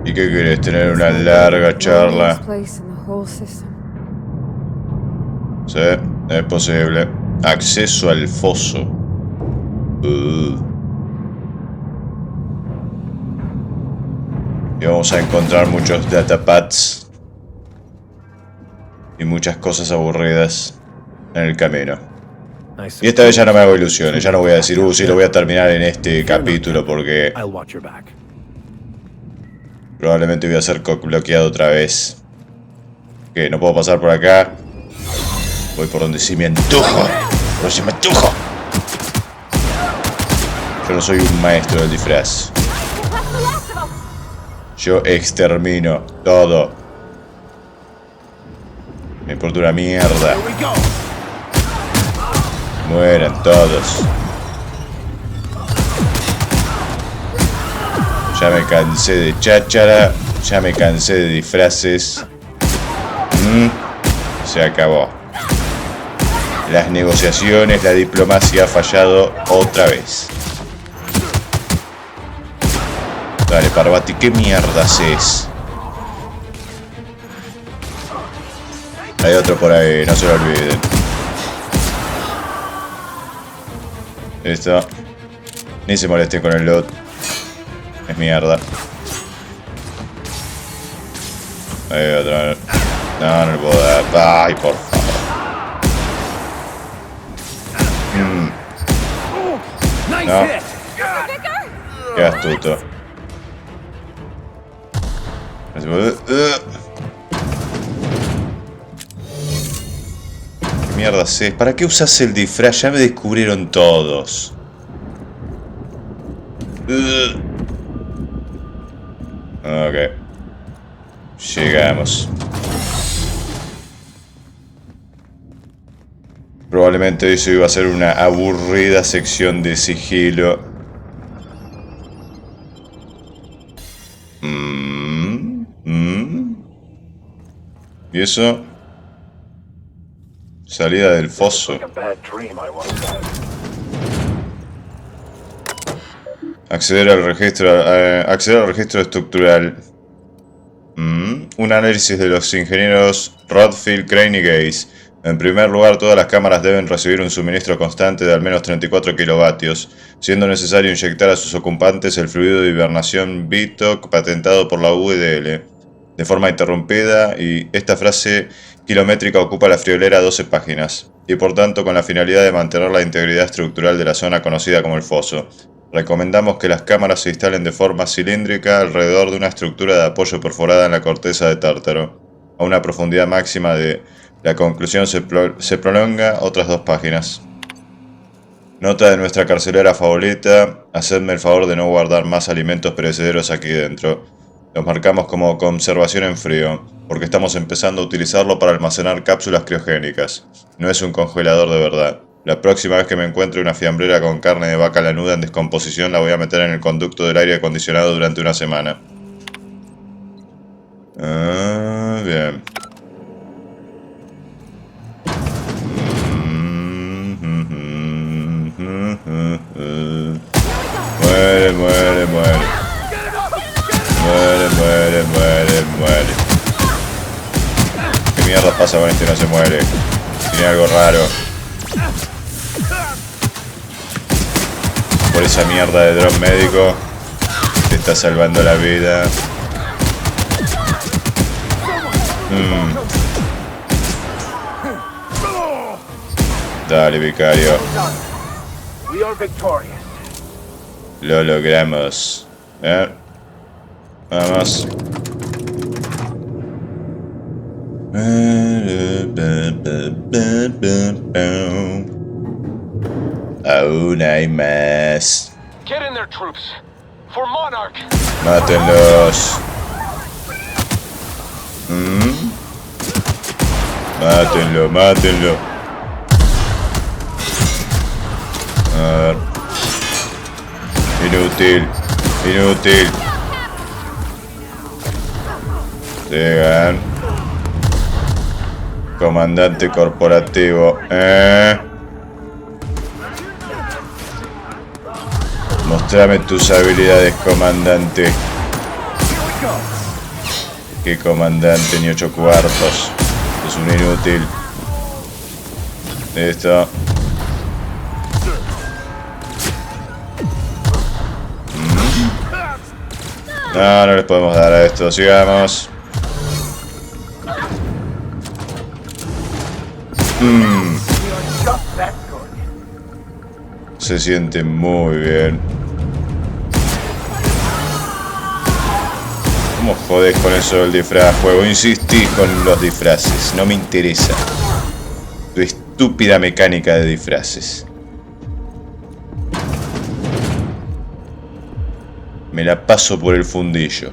¿Y qué querés? ¿Tener una larga charla? Sí, es posible. Acceso al foso. Y vamos a encontrar muchos datapads y muchas cosas aburridas en el camino. Y esta vez ya no me hago ilusiones, ya no voy a decir, sí, lo voy a terminar en este capítulo porque probablemente voy a ser bloqueado otra vez. Que no puedo pasar por acá. Voy por donde sí me antojo. Por si me antojo. Yo no soy un maestro del disfraz. Yo extermino todo. Me importa una mierda. Mueran todos. Ya me cansé de cháchara. Ya me cansé de disfraces. Se acabó. Las negociaciones, la diplomacia ha fallado otra vez. Dale, Parvati, ¿qué mierda haces? Hay otro por ahí, no se lo olviden. Listo. Ni se molesten con el loot. Es mierda. Hay otro. No, no le puedo dar. Ay, por favor. No. Qué astuto. ¿Qué mierda haces? ¿Para qué usas el disfraz? Ya me descubrieron todos. Ok. Llegamos. Probablemente eso iba a ser una aburrida sección de sigilo. ¿Y eso? Salida del foso. Acceder al registro estructural. Un análisis de los ingenieros Rodfield, Crane y Gaze. En primer lugar, todas las cámaras deben recibir un suministro constante de al menos 34 kilovatios, siendo necesario inyectar a sus ocupantes el fluido de hibernación BITOC patentado por la UDL, de forma interrumpida, y esta frase kilométrica ocupa la friolera 12 páginas, y por tanto con la finalidad de mantener la integridad estructural de la zona conocida como el foso. Recomendamos que las cámaras se instalen de forma cilíndrica alrededor de una estructura de apoyo perforada en la corteza de tártaro, a una profundidad máxima de... La conclusión se prolonga otras 2 páginas. Nota de nuestra carcelera favorita. Hacedme el favor de no guardar más alimentos perecederos aquí dentro. Los marcamos como conservación en frío, porque estamos empezando a utilizarlo para almacenar cápsulas criogénicas. No es un congelador de verdad. La próxima vez que me encuentre una fiambrera con carne de vaca lanuda en descomposición, la voy a meter en el conducto del aire acondicionado durante una semana. Bien. Muere, muere, muere. Muere, muere, muere, muere. ¿Qué mierda pasa con este? No se muere. Tiene algo raro. Por esa mierda de drone médico te está salvando la vida. Dale, vicario. Lo logramos. Vamos. Aún hay más. Mátenlos. Mátenlo, mátenlo. A ver. Inútil, inútil. Llegan. Comandante corporativo. Mostrame tus habilidades, comandante. ¿Qué comandante ni 8 cuartos? Es un inútil. Listo. No, no les podemos dar a esto. Sigamos. Se siente muy bien. ¿Cómo jodés con eso del disfraz, juego? Insistís con los disfraces. No me interesa tu estúpida mecánica de disfraces. Me la paso por el fundillo.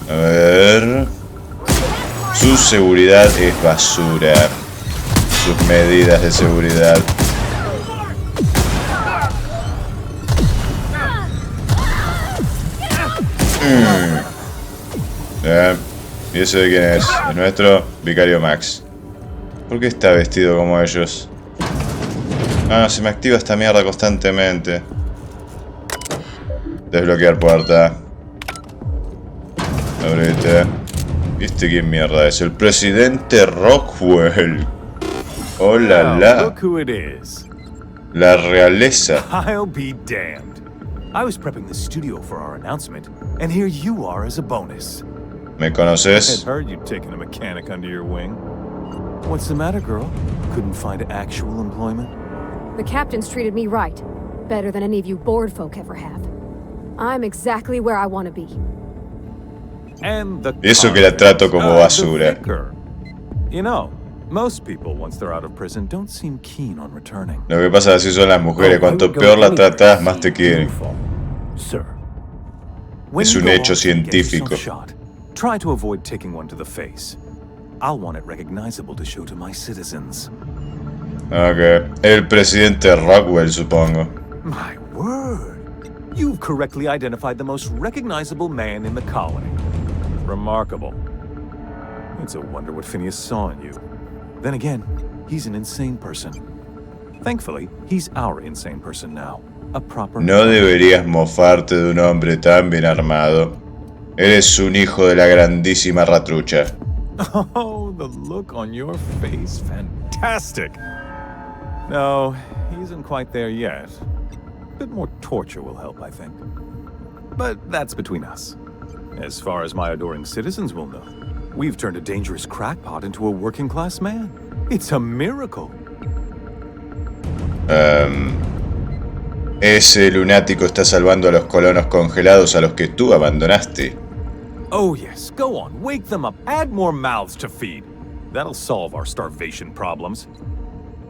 A ver. Su seguridad es basura. Sus medidas de seguridad. ¿Y ese de quién es? ¿Es nuestro? Vicario Max. ¿Por qué está vestido como ellos? Ah, se me activa esta mierda constantemente. Desbloquear puerta. Abrete. ¿Viste quién mierda es? El presidente Rockwell. ¡Oh, la la! La realeza. I'll be damned. I was prepping the studio for our announcement, and here you are as a bonus. ¿Me conoces? I'd heard you'd taken a mechanic under your wing. What's the matter, girl? Couldn't find actual employment? The captain's treated me right. Better than any of you bored folk ever have. I'm exactly where I want to be. And the Eso que la trato como basura. You know, most people, once they're out of prison, don't seem keen on returning. Lo que pasa así son las mujeres. Cuanto peor la tratas, más te quieren. Es un hecho científico. Try to avoid taking one to the face. I'll want it recognizable to show to my citizens. Ok. El presidente Rockwell, supongo. My word. You've correctly identified the most recognizable man in the colony. Remarkable. It's a wonder what Phineas saw in you. Then again, he's an insane person. Thankfully, he's our insane person now. A proper... No deberías mofarte de un hombre tan bien armado. Eres un hijo de la grandísima ratrucha. Oh, the look on your face. Fantastic. No, he isn't quite there yet. A bit more torture will help, I think. But that's between us. As far as my adoring citizens will know, we've turned a dangerous crackpot into a working-class man. It's a miracle. Ese lunático está salvando a los colonos congelados a los que tú abandonaste. Oh yes, go on, wake them up, add more mouths to feed. That'll solve our starvation problems.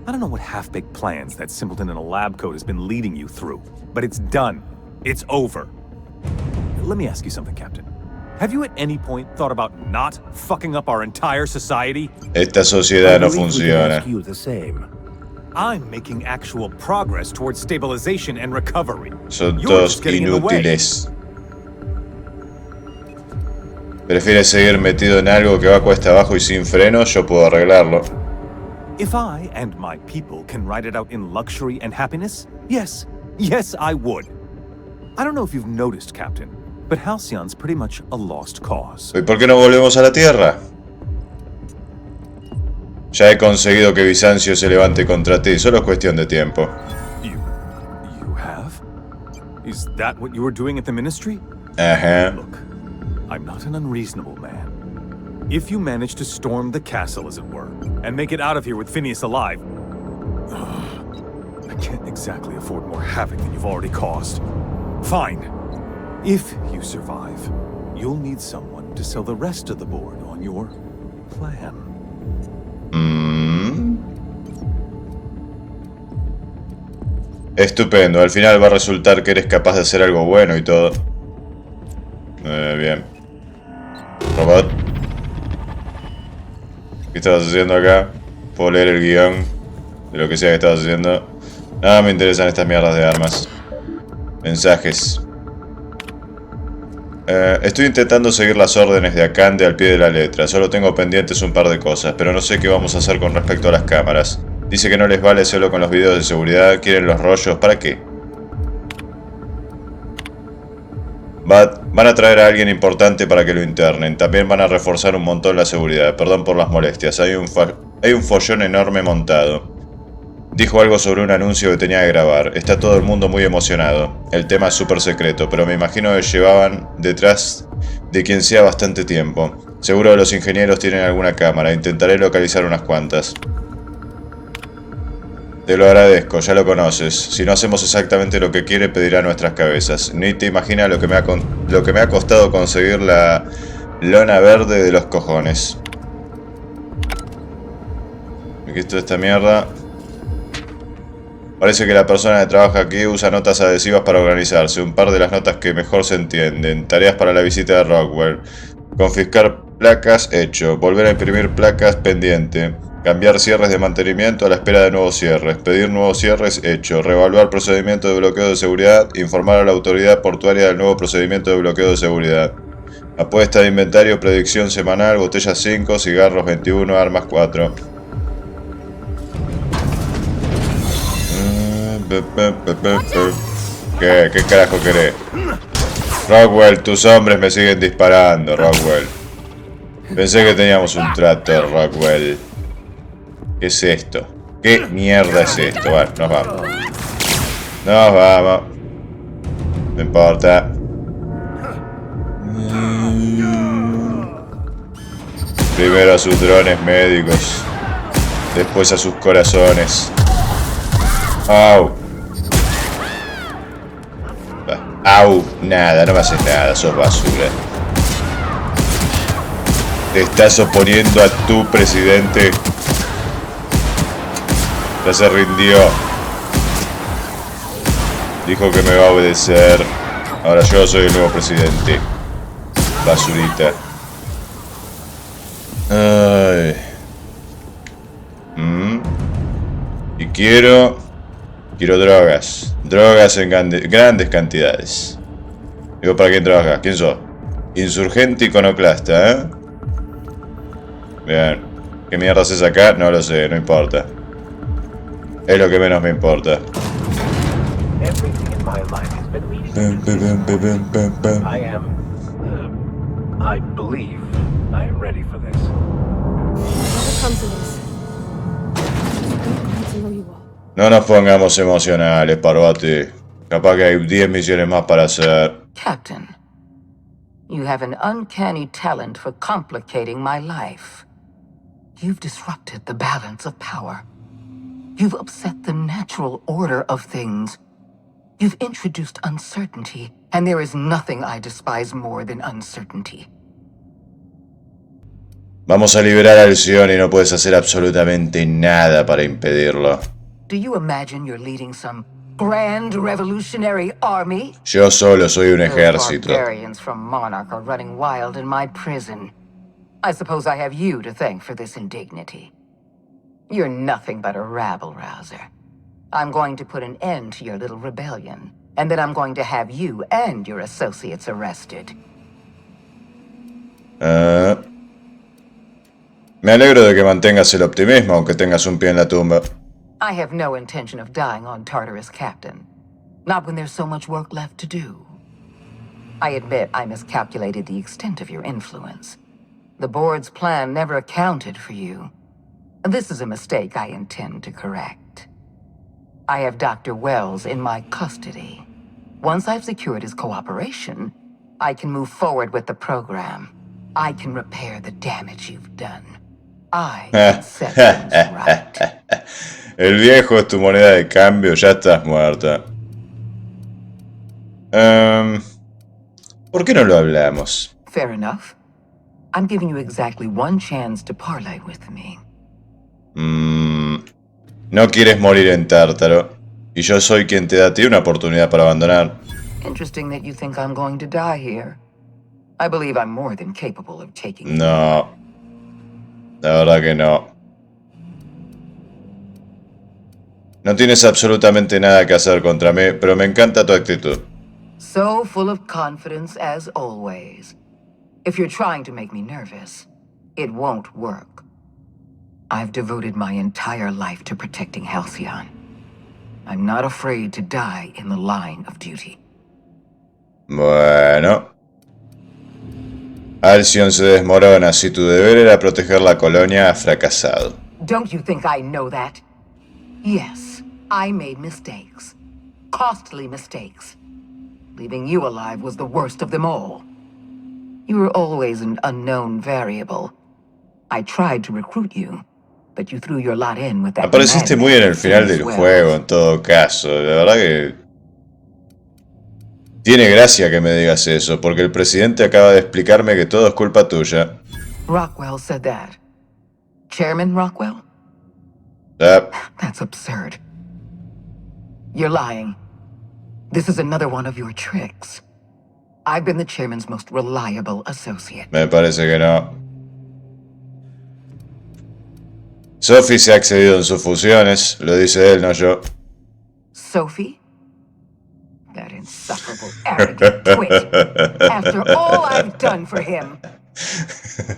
I don't know what half-baked plans that simpleton in a lab coat has been leading you through, but it's done. It's over. Let me ask you something, Captain. Have you at any point thought about not fucking up our entire society? Esta sociedad no funciona. I'm making actual progress towards stabilization and recovery. Son todos inútiles. ¿Prefieres seguir metido en algo que va cuesta abajo y sin frenos? Yo puedo arreglarlo. If I and my people can ride it out in luxury and happiness, yes, I would. I don't know if you've noticed, Captain, but Halcyon's pretty much a lost cause. ¿Y por qué no volvemos a la Tierra? Ya he conseguido que Bizancio se levante contra ti, solo es cuestión de tiempo. You have? Is that what you were doing at the Ministry? Ajá. Look, I'm not an unreasonable man. If you manage to storm the castle, as it were, and make it out of here with Phineas alive, I can't exactly afford more havoc than you've already caused. Fine. If you survive, you'll need someone to sell the rest of the board on your plan. Estupendo, al final va a resultar que eres capaz de hacer algo bueno y todo. Bien. Robot. ¿Qué estabas haciendo acá? Puedo leer el guión de lo que sea que estabas haciendo. Nada me interesan estas mierdas de armas. Mensajes. Estoy intentando seguir las órdenes de Akande al pie de la letra. Solo tengo pendientes un par de cosas, pero no sé qué vamos a hacer con respecto a las cámaras. Dice que no les vale solo con los videos de seguridad. Quieren los rollos. ¿Para qué? Van a traer a alguien importante para que lo internen. También van a reforzar un montón la seguridad. Perdón por las molestias. Hay un follón enorme montado. Dijo algo sobre un anuncio que tenía que grabar. Está todo el mundo muy emocionado. El tema es súper secreto, pero me imagino que llevaban detrás de quien sea bastante tiempo. Seguro que los ingenieros tienen alguna cámara. Intentaré localizar unas cuantas. Te lo agradezco, ya lo conoces. Si no hacemos exactamente lo que quiere, pedirá nuestras cabezas. Ni te imaginas lo que me ha costado conseguir la lona verde de los cojones. Me quito esta mierda. Parece que la persona que trabaja aquí usa notas adhesivas para organizarse. Un par de las notas que mejor se entienden. Tareas para la visita de Rockwell. Confiscar placas, hecho. Volver a imprimir placas, pendiente. Cambiar cierres de mantenimiento a la espera de nuevos cierres. Pedir nuevos cierres, hecho. Reevaluar procedimiento de bloqueo de seguridad. Informar a la autoridad portuaria del nuevo procedimiento de bloqueo de seguridad. Apuesta de inventario, predicción semanal. Botellas 5, cigarros 21, armas 4. ¿Qué carajo querés? Rockwell, tus hombres me siguen disparando, Rockwell. Pensé que teníamos un trato, Rockwell. ¿Qué es esto? ¿Qué mierda es esto? Bueno, nos vamos. Nos vamos. No importa. Primero a sus drones médicos. Después a sus corazones. Au. Au. Nada, no me haces nada, sos basura. Te estás oponiendo a tu presidente. Ya se rindió. Dijo que me va a obedecer. Ahora yo soy el nuevo presidente. Basurita. Ay. Y quiero drogas. Drogas en grandes cantidades. Digo, ¿para quién trabajas? ¿Quién sos? Insurgente iconoclasta, ¿eh? Bien. ¿Qué mierda haces acá? No lo sé, no importa. Es lo que menos me importa. I believe I am ready for this. Whatever comes of this, I'm glad to know you all. No nos pongamos emocionales, Parvati. Capaz que hay 10 misiones más para hacer. Captain, you have an uncanny talent for complicating my life. You've disrupted the balance of power. You've upset the natural order of things. You've introduced uncertainty, and there is nothing I despise more than uncertainty. Vamos a liberar a Alción y no puedes hacer absolutamente nada para impedirlo. Do you imagine you're leading some grand revolutionary army? Yo solo soy un Those ejército. barbarians from Monarch are running wild in my prison. I suppose I have you to thank for this indignity. You're nothing but a rabble-rouser. I'm going to put an end to your little rebellion, and then I'm going to have you and your associates arrested. Me alegro de que mantengas el optimismo, aunque tengas un pie en la tumba. I have no intention of dying on Tartarus, Captain. Not when there's so much work left to do. I admit I miscalculated the extent of your influence. The board's plan never accounted for you. This is a mistake I intend to correct. I have Dr. Wells in my custody. Once I've secured his cooperation, I can move forward with the program. I can repair the damage you've done. I can set things right. El viejo es tu moneda de cambio, ya estás muerta. ¿Por qué no lo hablamos? Fair enough. I'm giving you exactly one chance to parley with me. No quieres morir en Tártaro. Y yo soy quien te da a ti una oportunidad para abandonar. Interesting that you think I'm going to die here. I believe I'm more than capable of taking. No. La verdad que no. No tienes absolutamente nada que hacer contra mí, pero me encanta tu actitud. So full of confidence as always. If you're trying to make me nervous, it won't work. I've devoted my entire life to protecting Halcyon. I'm not afraid to die in the line of duty. Bueno. Halcyon se desmorona. Si tu deber era proteger la colonia, has fracasado. Don't you think I know that? Yes, I made mistakes. Costly mistakes. Leaving you alive was the worst of them all. You were always an unknown variable. I tried to recruit you, but you threw your lot in with that. Apareciste muy en el final del juego, en todo caso. La verdad que tiene gracia que me digas eso, porque el presidente acaba de explicarme que todo es culpa tuya. Rockwell said that. Chairman Rockwell? Yep. That's absurd. You're lying. This is another one of your tricks. I've been the chairman's most reliable associate. Me parece que no. Sophie se ha excedido en sus fusiones, lo dice él, no yo. Sophie? That insufferable, arrogant twit. After all I've done for him,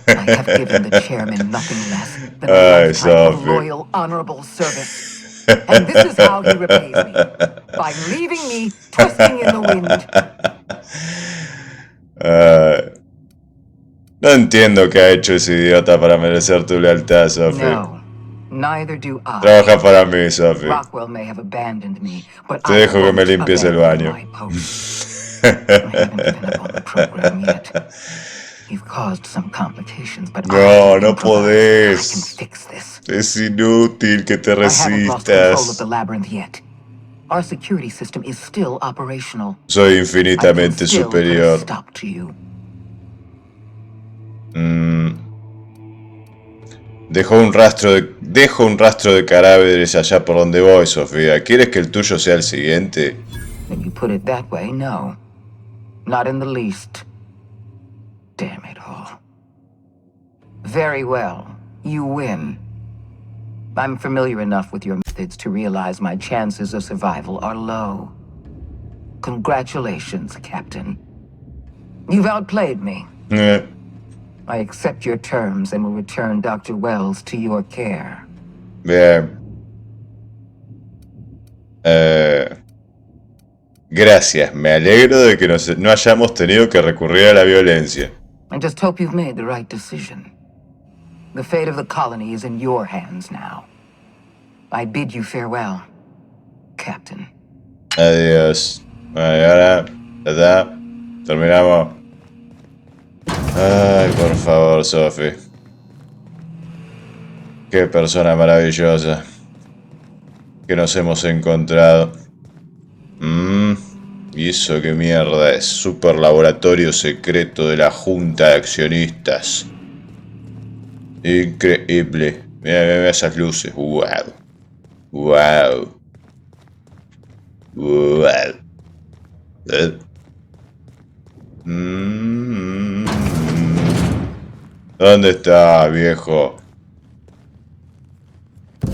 I have given the chairman nothing less than a lifetime of loyal, honorable service. And this is how he repays me. By leaving me twisting in the wind. No entiendo qué ha hecho ese idiota para merecer tu lealtad, Sophie. No, neither do I. Trabaja para mí, Sophie. Rockwell may have abandoned me, but Te dejo que me limpies el baño. I haven't given up on the program yet. You've caused some complications, but no podés. I can fix this. Es inútil que te I haven't lost control of resistas. the labyrinth yet. Our security system is still operational. Soy infinitamente superior. Stop to you. Dejo un rastro de cadáveres allá por donde voy, Sofía. ¿Quieres que el tuyo sea el siguiente? When you put it that way, no. Not in the least. Damn it all. Very well. You win. I'm familiar enough with your methods to realize my chances of survival are low. Congratulations, Captain. You've outplayed me. I accept your terms and will return Dr. Wells to your care. Bien. Gracias. Me alegro de que no hayamos tenido que recurrir a la violencia. I just hope you've made the right decision. The fate of the colony is in your hands now. I bid you farewell, Captain. Adiós. Bueno, y ahora, ya está. Terminamos. Ay, por favor, Sophie. Qué persona maravillosa que nos hemos encontrado. ¿Y eso qué mierda es? Super laboratorio secreto de la Junta de Accionistas. Increíble. Mira, mira esas luces. Wow. Wow. Wow. ¿Dónde está, viejo?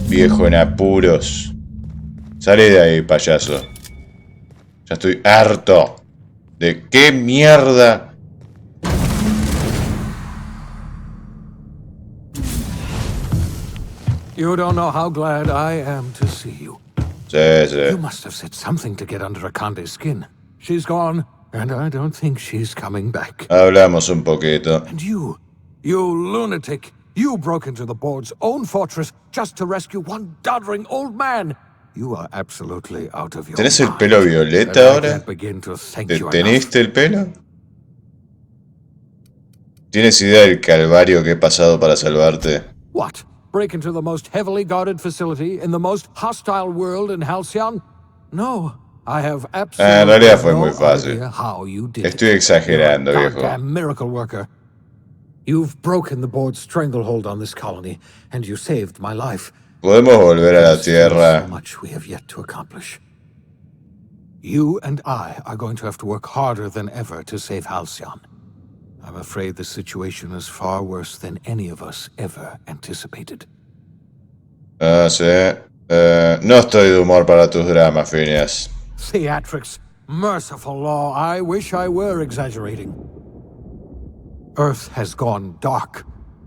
Viejo en apuros. Salí de ahí, payaso. Ya estoy harto. ¿De qué mierda? You don't know how glad I am to see you. Sí, sí. You must have said something to get under Akande's skin. She's gone, and I don't think she's coming back. Hablamos un poquito. And you lunatic, you broke into the board's own fortress just to rescue one doddering old man. You are absolutely out of your ¿Tenés el mind. pelo violeta ahora? I can't begin to thank ¿Te you teniste el pelo? ¿Tienes idea del calvario que he pasado para salvarte? What? Break into the most heavily guarded facility in the most hostile world in Halcyon? No, I have absolutely en realidad fue muy no fácil. idea how you did Estoy it. exagerando, You're a viejo. goddamn miracle worker. You've broken the board's stranglehold on this colony, and you saved my life. Podemos volver a la There's still Tierra. so much we have yet to accomplish. You and I are going to have to work harder than ever to save Halcyon. I'm afraid the situation is far worse than any of us ever anticipated. Ah, sí. No estoy de humor para tus dramas, Phineas. Theatrics. Merciful law, I wish I were exaggerating. Earth has gone dark.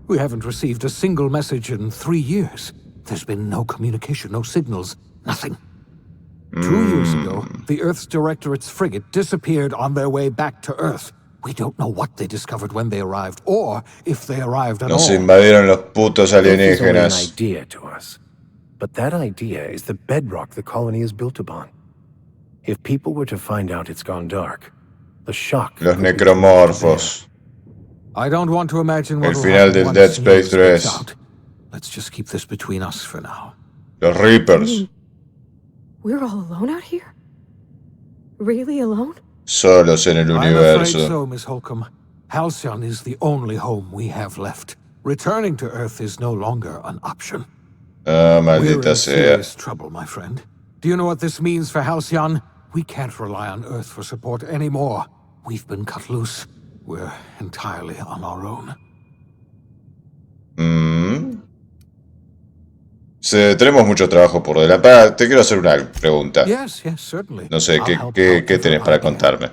We haven't received a single message in 3 years. There's been no communication, no signals, nothing. 2 years ago, the Earth's Directorate's frigate disappeared on their way back to Earth. We don't know what they discovered when they arrived, or if they arrived at all. Nos invadieron los putos Earth is only an alienígenas. idea to us. But that idea is the bedrock the colony is built upon. If people were to find out it's gone dark, the shock Los could be too much to bear. necromorfos. I don't want to imagine what El will final happen del once Dead Space news gets 3. out. Let's just keep this between us for now. Los Reapers. We're all alone out here? Really alone? Solos en el I'm afraid universo. so, Miss Holcomb. Halcyon is the only home we have left. Returning to Earth is no longer an option. Ah, We're maldita in sea. serious trouble, my friend. Do you know what this means for Halcyon? We can't rely on Earth for support anymore. We've been cut loose. We're entirely on our own. Sí, tenemos mucho trabajo por delante. Te quiero hacer una pregunta. Yes, certainly. No sé, I'll ¿qué, help qué, qué however tenés I para can. contarme?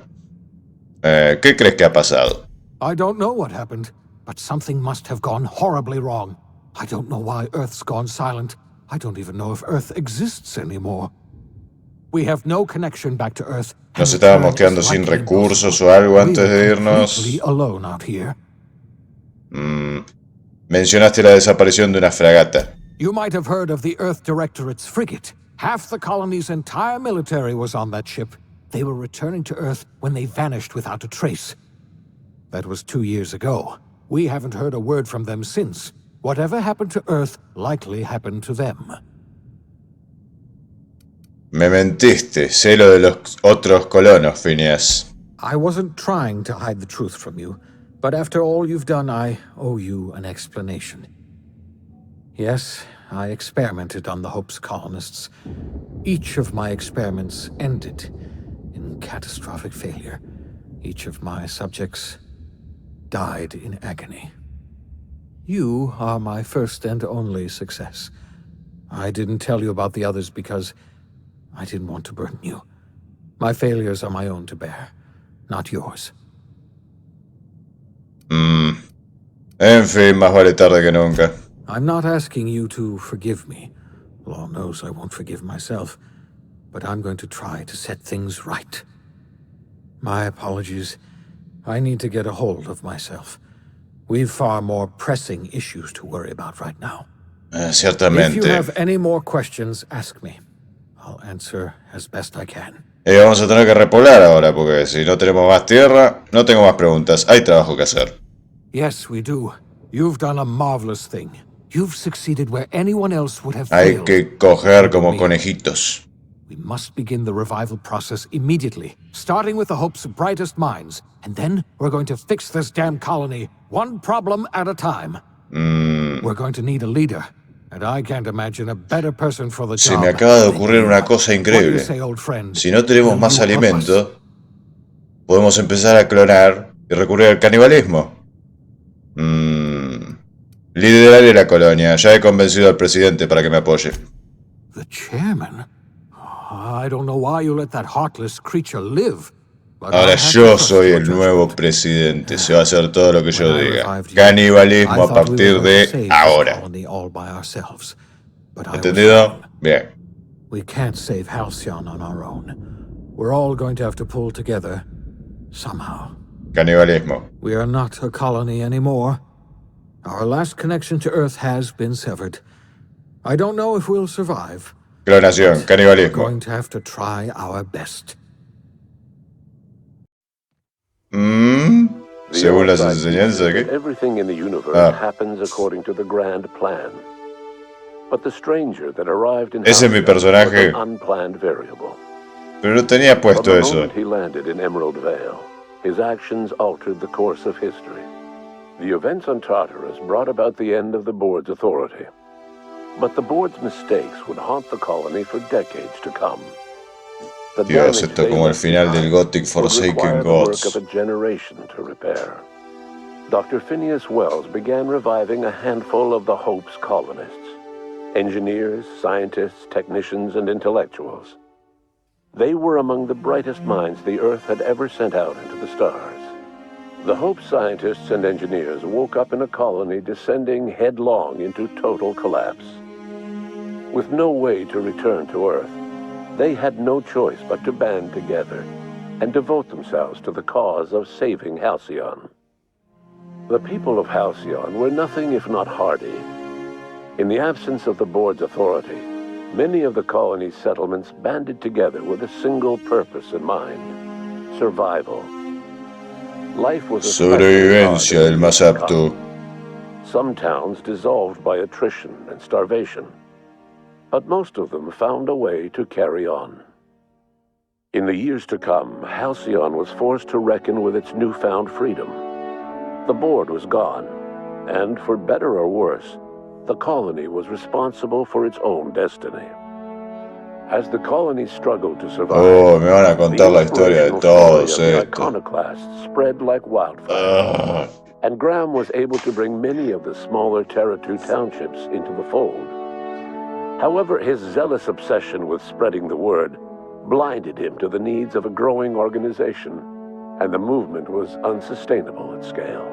¿Qué crees que ha pasado? I don't know what happened, but something must have gone horribly wrong. I don't know why Earth's gone silent. I don't even know if Earth exists anymore. We have no connection back to Earth. Nos and estábamos return quedando is sin likely recursos impossible. o algo We antes de are irnos. completely alone out here. Mencionaste la desaparición de una fragata. You might have heard of the Earth Directorate's frigate. Half the colony's entire military was on that ship. They were returning to Earth when they vanished without a trace. That was 2 years ago. We haven't heard a word from them since. Whatever happened to Earth likely happened to them. Me mentiste. Sé lo de los otros colonos, Phineas. I wasn't trying to hide the truth from you, but after all you've done, I owe you an explanation. Yes, I experimented on the Hope's colonists. Each of my experiments ended in catastrophic failure. Each of my subjects died in agony. You are my first and only success. I didn't tell you about the others because I didn't want to burden you. My failures are my own to bear, not yours. En fin, más vale tarde que nunca. I'm not asking you to forgive me. Law knows I won't forgive myself, but I'm going to try to set things right. My apologies. I need to get a hold of myself. We've far more pressing issues to worry about right now. If you Ciertamente. have any more questions, ask me. I'll answer as best I can. Vamos a tener que repoblar ahora, porque si no tenemos más tierra, no tengo más preguntas. Hay trabajo que hacer. Yes, we do. You've done a marvelous thing. You've succeeded where anyone else would have Hay failed. que coger como conejitos. We must begin the revival process immediately, starting with the Hope's brightest minds, and then we're going to fix this damn colony, one problem at a time. We're going to need a leader, and I can't imagine a better person for the job. Se me acaba de than ocurrir you. una cosa What do you increíble. say, old friend? Si no tenemos Will más you help us? alimento, podemos empezar a clonar y recurrir al canibalismo. Lideraré la colonia. Ya he convencido al presidente para que me apoye. The chairman? I don't know why you let that heartless creature live. but I Ahora have to yo trust soy your el nuevo judgment. presidente. Se va a hacer todo lo que yo When I diga. revived you, Canibalismo I a thought we were partir going to de save this ahora. colony all by ourselves. But I was ¿Entendido? wrong. Bien. We can't save Halcyon on our own. We're all going to have to pull together somehow. Canibalismo. We are not a colony anymore. Our last connection to Earth has been severed. I don't know if we'll survive. Clonación. We're Canibalismo. going to have to try our best. Según las The enseñanzas outside aquí. that everything in the universe Ah. happens according to the grand plan. But the stranger that arrived in Ese es mi Halcyon personaje. was an unplanned variable. Pero no tenía From puesto the eso. moment he landed in Emerald Vale, his actions altered the course of history. The events on Tartarus brought about the end of the board's authority. But the board's mistakes would haunt the colony for decades to come. The Dios, damage esto they como el left final del behind Gothic would Forsaken require the work Gods. of a generation to repair. Dr. Phineas Wells began reviving a handful of the Hope's colonists. Engineers, scientists, technicians, and intellectuals. They were among the brightest minds the Earth had ever sent out into the stars. The Hope scientists and engineers woke up in a colony descending headlong into total collapse. With no way to return to Earth, they had no choice but to band together and devote themselves to the cause of saving Halcyon. The people of Halcyon were nothing if not hardy. In the absence of the board's authority, many of the colony's settlements banded together with a single purpose in mind: survival. Life was Sobrevivencia del más apto. Some towns dissolved by attrition and starvation, but most of them found a way to carry on. In the years to come, Halcyon was forced to reckon with its newfound freedom. The board was gone, and for better or worse, the colony was responsible for its own destiny. As the colony struggled to survive, Oh, me van a the contar la historia de inspirational todos story of the estos. iconoclasts spread like wildfire, and Graham was able to bring many of the smaller Terra 2 townships into the fold. However, his zealous obsession with spreading the word blinded him to the needs of a growing organization, and the movement was unsustainable at scale.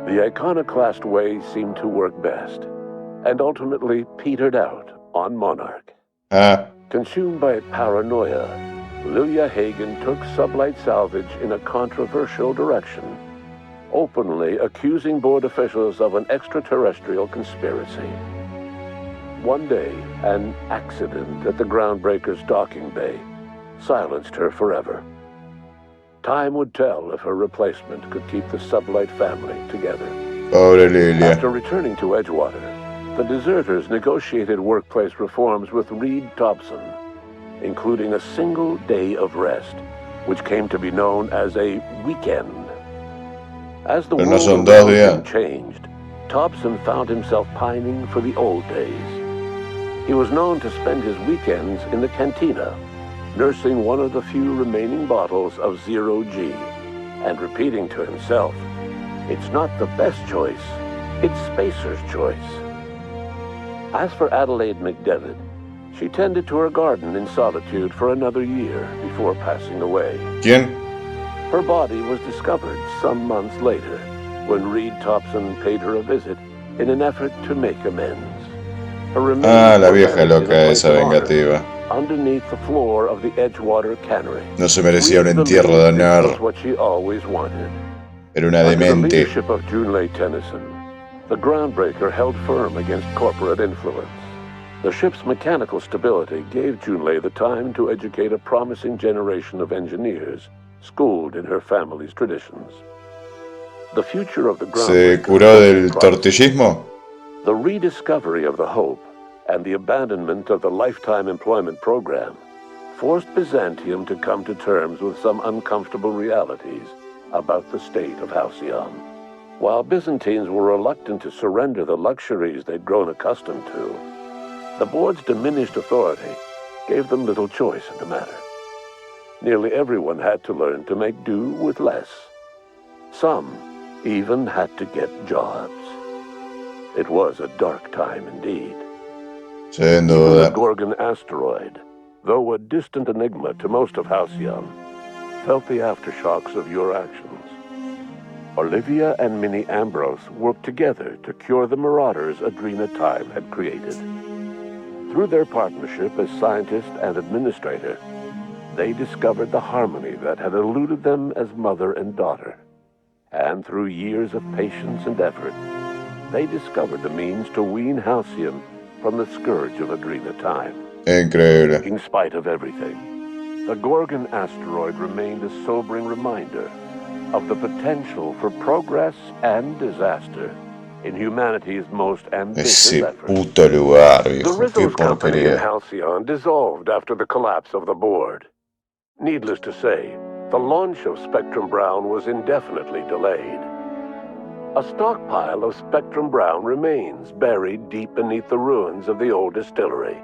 The iconoclast way seemed to work best, and ultimately petered out on Monarch. Consumed by paranoia, Lilia Hagen took Sublight Salvage in a controversial direction, openly accusing board officials of an extraterrestrial conspiracy. One day, an accident at the Groundbreaker's docking bay silenced her forever. Time would tell if her replacement could keep the Sublight family together. Pobre Lilia. After returning to Edgewater, the deserters negotiated workplace reforms with Reed Thompson, including a single day of rest, which came to be known as a weekend. As the world around him changed, Thompson found himself pining for the old days. He was known to spend his weekends in the cantina, nursing one of the few remaining bottles of Zero G, and repeating to himself, "It's not the best choice, it's Spacer's choice." As for Adelaide McDevitt, she tended to her garden in solitude for another year before passing away. ¿Quién? Her body was discovered some months later, when Reed Thompson paid her a visit in an effort to make amends. La vieja loca esa vengativa. Underneath the floor of the Edgewater cannery. No se merecía un entierro de honor. What she always wanted. Era una Under the demente. leadership of Junlei Tennyson, the Groundbreaker held firm against corporate influence. The ship's mechanical stability gave Junlei the time to educate a promising generation of engineers, schooled in her family's traditions. The future of the ¿Se Groundbreaker curó del tortillismo? The rediscovery of the Hope and the abandonment of the Lifetime Employment Program forced Byzantium to come to terms with some uncomfortable realities about the state of Halcyon. While Byzantines were reluctant to surrender the luxuries they'd grown accustomed to, the board's diminished authority gave them little choice in the matter. Nearly everyone had to learn to make do with less. Some even had to get jobs. It was a dark time indeed. Sin The duda. Gorgon asteroid, though a distant enigma to most of Halcyon, felt the aftershocks of your actions. Olivia and Minnie Ambrose worked together to cure the marauders Adrena Time had created. Through their partnership as scientist and administrator, they discovered the harmony that had eluded them as mother and daughter. And through years of patience and effort, they discovered the means to wean Halcyon from the scourge of Adrena Time. Increíble. In spite of everything, the Gorgon asteroid remained a sobering reminder of the potential for progress and disaster in humanity's most ambitious Ese effort. puto lugar, The viejo. Qué Rizzo's company in porquería. Halcyon dissolved after the collapse of the board. Needless to say, the launch of Spectrum Brown was indefinitely delayed. A stockpile of Spectrum Brown remains buried deep beneath the ruins of the old distillery,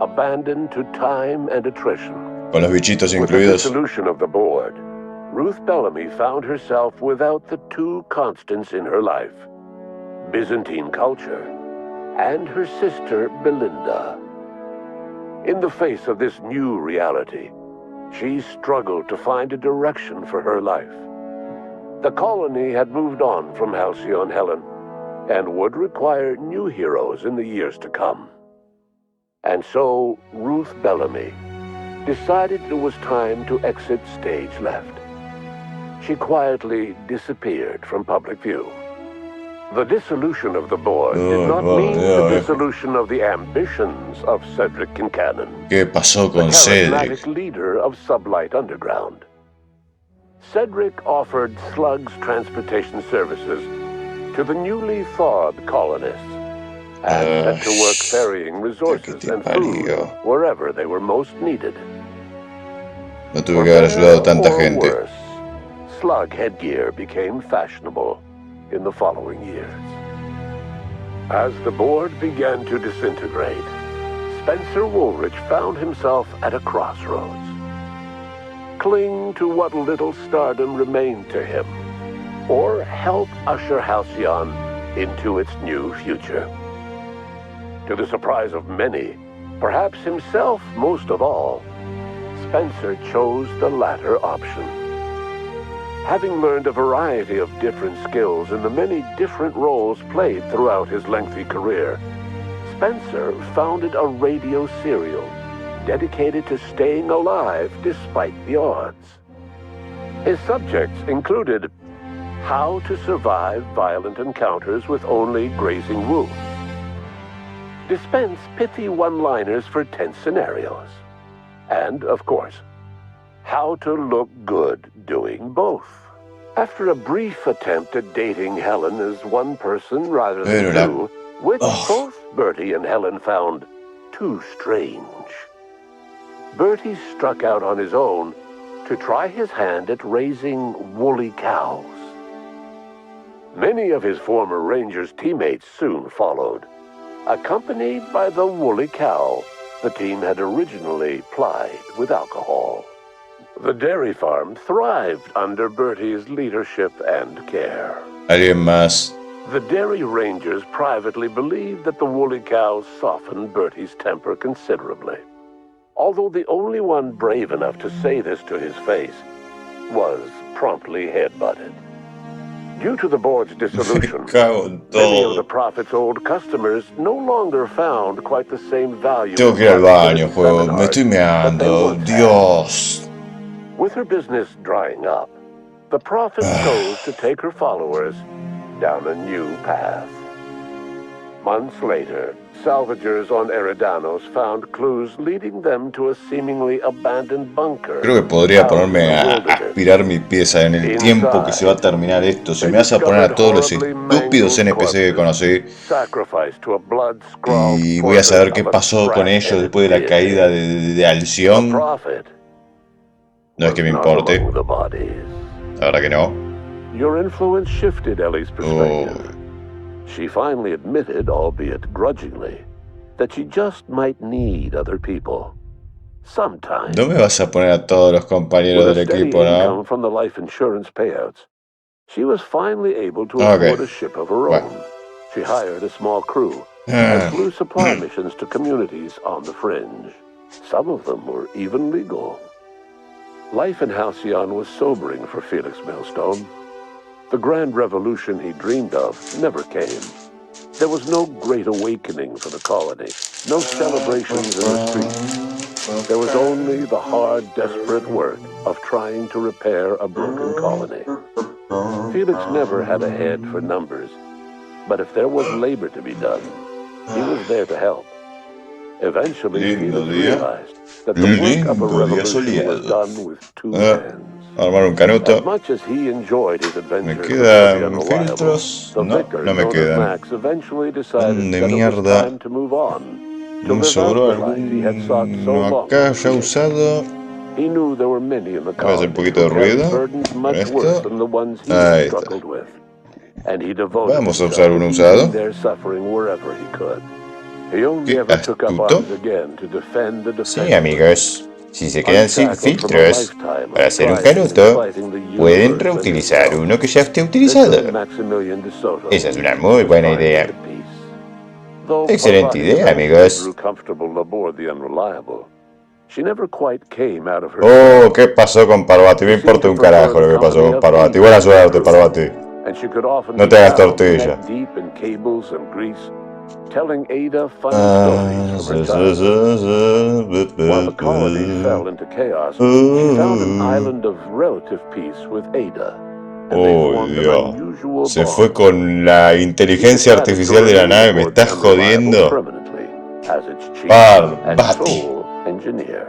abandoned to time and attrition. Con los bichitos With the incluidos. dissolution of the board, Ruth Bellamy found herself without the two constants in her life: Byzantine culture and her sister Belinda. In the face of this new reality, She struggled to find a direction for her life. The colony had moved on from Halcyon Helen and would require new heroes in the years to come. And so Ruth Bellamy decided it was time to exit stage left. She quietly disappeared from public view. The dissolution of the board did not mean the dissolution of the ambitions of Cedric Kincannon, ¿Qué pasó the con charismatic Cedric? leader of Sublight Underground. Cedric offered Slug's transportation services to the newly thawed colonists and set to work ferrying resources and food wherever they were most needed. No tuve que haber ayudado a tanta For gente. worse, Slug headgear became fashionable in the following years. As the board began to disintegrate, Spencer Woolrich found himself at a crossroads. Cling to what little stardom remained to him, or help usher Halcyon into its new future. To the surprise of many, perhaps himself most of all, Spencer chose the latter option. Having learned a variety of different skills in the many different roles played throughout his lengthy career, Spencer founded a radio serial dedicated to staying alive despite the odds. His subjects included how to survive violent encounters with only grazing wounds, dispense pithy one-liners for tense scenarios, and, of course, how to look good doing both. After a brief attempt at dating Helen as one person rather than two, which both Bertie and Helen found too strange, Bertie struck out on his own to try his hand at raising woolly cows. Many of his former Rangers teammates soon followed, accompanied by the woolly cow the team had originally plied with alcohol. The dairy farm thrived under Bertie's leadership and care. ¿Alguien más? The dairy rangers privately believed that the woolly cows softened Bertie's temper considerably, although the only one brave enough to say this to his face was promptly headbutted. Due to the board's dissolution, many of the Prophet's old customers no longer found quite the same value. Tengo que ir al baño, juego. Me estoy meando. Dios. With her business drying up, the Prophet chose to take her followers down a new path. Months later, salvagers on Eridanos found clues leading them to a seemingly abandoned bunker. Creo que podría ponerme a aspirar mi pieza en el tiempo que se va a terminar esto. Se me hace a poner a todos los estúpidos NPC que conocí. Y voy a saber qué pasó con ellos después de la caída de Alción. No es que me importe. La verdad que no. Your influence shifted Ellie's perspective. She finally admitted, albeit grudgingly, that she just might need other people. Sometimes. No me vas a poner a todos los compañeros del equipo, ¿no? From the life insurance payouts, she was finally able to afford a ship of her own. She hired a small crew and flew supply missions to communities on the fringe. Some of them were even legal. Life in Halcyon was sobering for Felix Millstone. The grand revolution he dreamed of never came. There was no great awakening for the colony, no celebrations in the streets. There was only the hard, desperate work of trying to repair a broken colony. Felix never had a head for numbers, but if there was labor to be done, he was there to help. Eventually, Felix realized that the work of a revolution was done with two hands. Armar un canuto. Me quedan filtros. No, no me quedan. ¿Dónde mierda? ¿No me sobró alguno acá ya usado? Voy a hacer un poquito de ruido con esto. Ahí está. Vamos a usar uno usado. Qué astuto. Sí, amigos. Si se quedan sin filtros, para hacer un canuto, pueden reutilizar uno que ya esté utilizado. Esa es una muy buena idea. Excelente idea, amigos. She never quite came out of her Oh, ¿qué pasó con Parvati? Me importa un carajo lo que pasó con Parvati. Buena suerte, Parvati. and she could often No be te hagas found tortilla. neck deep in cables and grease, telling Ada funny stories from her childhood. While the colony fell into chaos, she found an island of relative peace with Ada, and they Oh, formed an Dios. unusual Se fue bond. con la She inteligencia decided to artificial de la remain nave. ¿Me aboard estás Unreliable jodiendo? permanently as its chief and Parvati. sole engineer.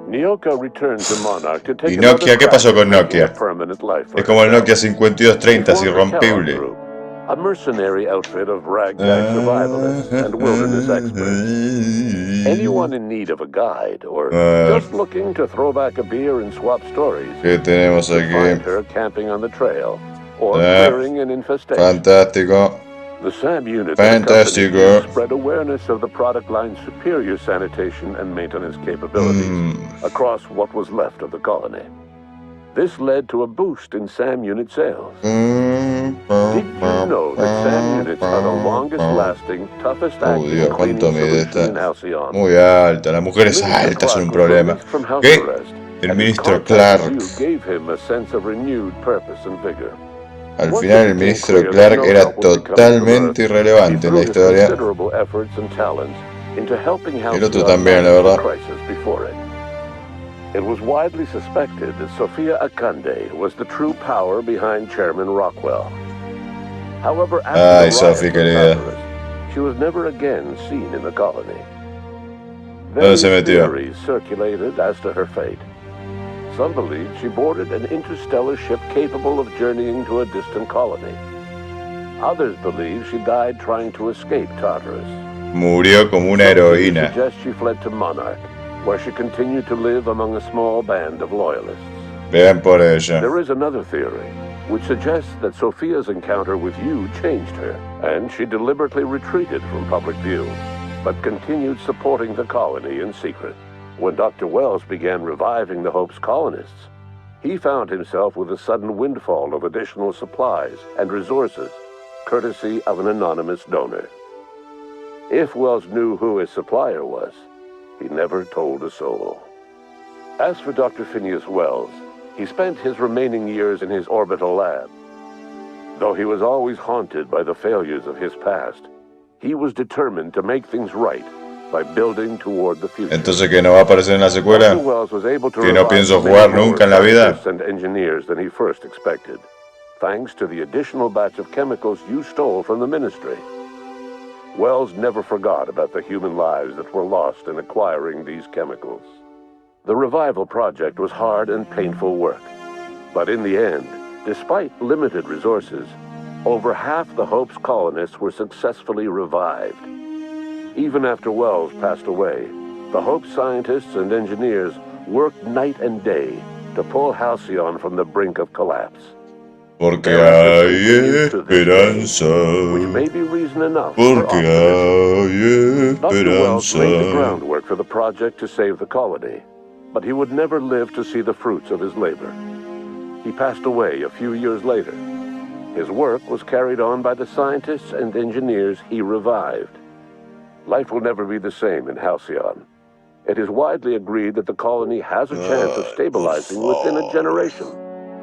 Nyoka returned to Monarch to take ¿Y another Nokia? ¿Qué crack pasó at con making a Nokia? permanent life for Es como el Nokia herself. 5230, She es formed the Kellogg irrompible. Group, a mercenary outfit of ragtag survivalists and wilderness experts. Anyone in need of a guide or just looking to throw back a beer and swap stories ¿Qué tenemos could find aquí? her camping on the trail or clearing an infestation. Fantástico. The SAM unit that accompanied you Fantástico. spread awareness of the product line's superior sanitation and maintenance capabilities across what was left of the colony. This led to a boost in SAM unit sales. Did you know that SAM units are the longest-lasting, toughest-acting Dios, ¿cuánto cleaning mide solution in esta? Halcyon? Muy alta. Las mujeres Minister altas son un Clark was problema. released from house ¿Qué? arrest, El and his ministro contact with Clark. you gave him a sense of renewed purpose and vigor. Al Once final it el became ministro clear that Clark no era help would be coming from Earth, totalmente he irrelevante en la threw his historia. considerable efforts and talents into helping El otro Halcyon también, la manage the verdad. crisis before it. It was widely suspected that Sophia Akande was the true power behind Chairman Rockwell. However, after Ay, the Sophie, riot on querida. Tartarus, she was never again seen in the colony. ¿Dónde se Various metió? theories circulated as to her fate. Some believed she boarded an interstellar ship capable of journeying to a distant colony. Others believe she died trying to escape Tartarus. Murió como una Some theories heroína. suggest she fled to Monarch, where she continued to live among a small band of loyalists. Vean por ella. There is another theory, which suggests that Sophia's encounter with you changed her, and she deliberately retreated from public view, but continued supporting the colony in secret. When Dr. Wells began reviving the Hope's colonists, he found himself with a sudden windfall of additional supplies and resources, courtesy of an anonymous donor. If Wells knew who his supplier was, he never told a soul. As for Dr. Phineas Wells, he spent his remaining years in his orbital lab. Though he was always haunted by the failures of his past, he was determined to make things right by building toward the future. Entonces, ¿que no va a aparecer en la secuela? Dr. Wells was able to ¿Que no revive pienso many jugar more nunca en la vida? scientists and engineers than he first expected, thanks to the additional batch of chemicals you stole from the Ministry. Wells never forgot about the human lives that were lost in acquiring these chemicals. The revival project was hard and painful work, but in the end, despite limited resources, over half the Hope's colonists were successfully revived. Even after Wells passed away, the Hope scientists and engineers worked night and day to pull Halcyon from the brink of collapse. Porque Their efforts hay continue to this day, esperanza. which may be reason enough for Porque optimism. hay Dr. Wells laid the esperanza. groundwork for the project to save the colony, but he would never live to see the fruits of his labor. He passed away a few years later. His work was carried on by the scientists and engineers he revived. Life will never be the same in Halcyon. It is widely agreed that the colony has a chance of stabilizing within a generation,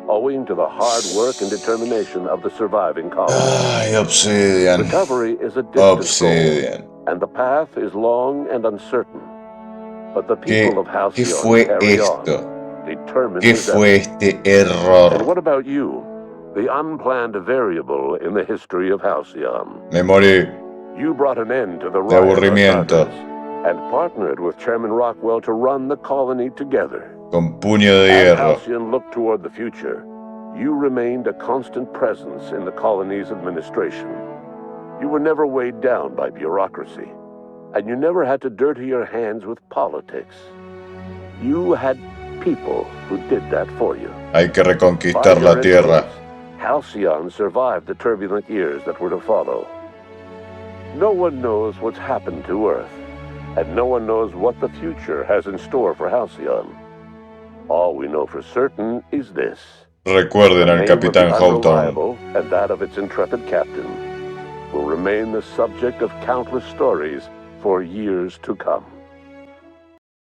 owing to the hard work and determination of the surviving colonists. Ay, Obsidian. Recovery is a distant Obsidian. goal, and the path is long and uncertain. But the ¿Qué, people of qué Halcyon fue carry esto? on, determined ¿Qué as fue ever. este And error? what about you, the unplanned variable in the history of Halcyon? Me morí You brought an end to the de riot on aburrimiento. Tartarus and partnered with Chairman Rockwell to run the colony together. Con puño de As hierro. Halcyon looked toward the future, you remained a constant presence in the colony's administration. You were never weighed down by bureaucracy, and you never had to dirty your hands with politics. You had people who did that for you. Hay que By reconquistar your la tierra. influence, Halcyon survived the turbulent years that were to follow. No one knows what's happened to Earth, and no one knows what the future has in store for Halcyon. All we know for certain is this. Recuerden The al name of the Capitán Houghton. Unreliable and that of its intrepid captain will remain the subject of countless stories for years to come.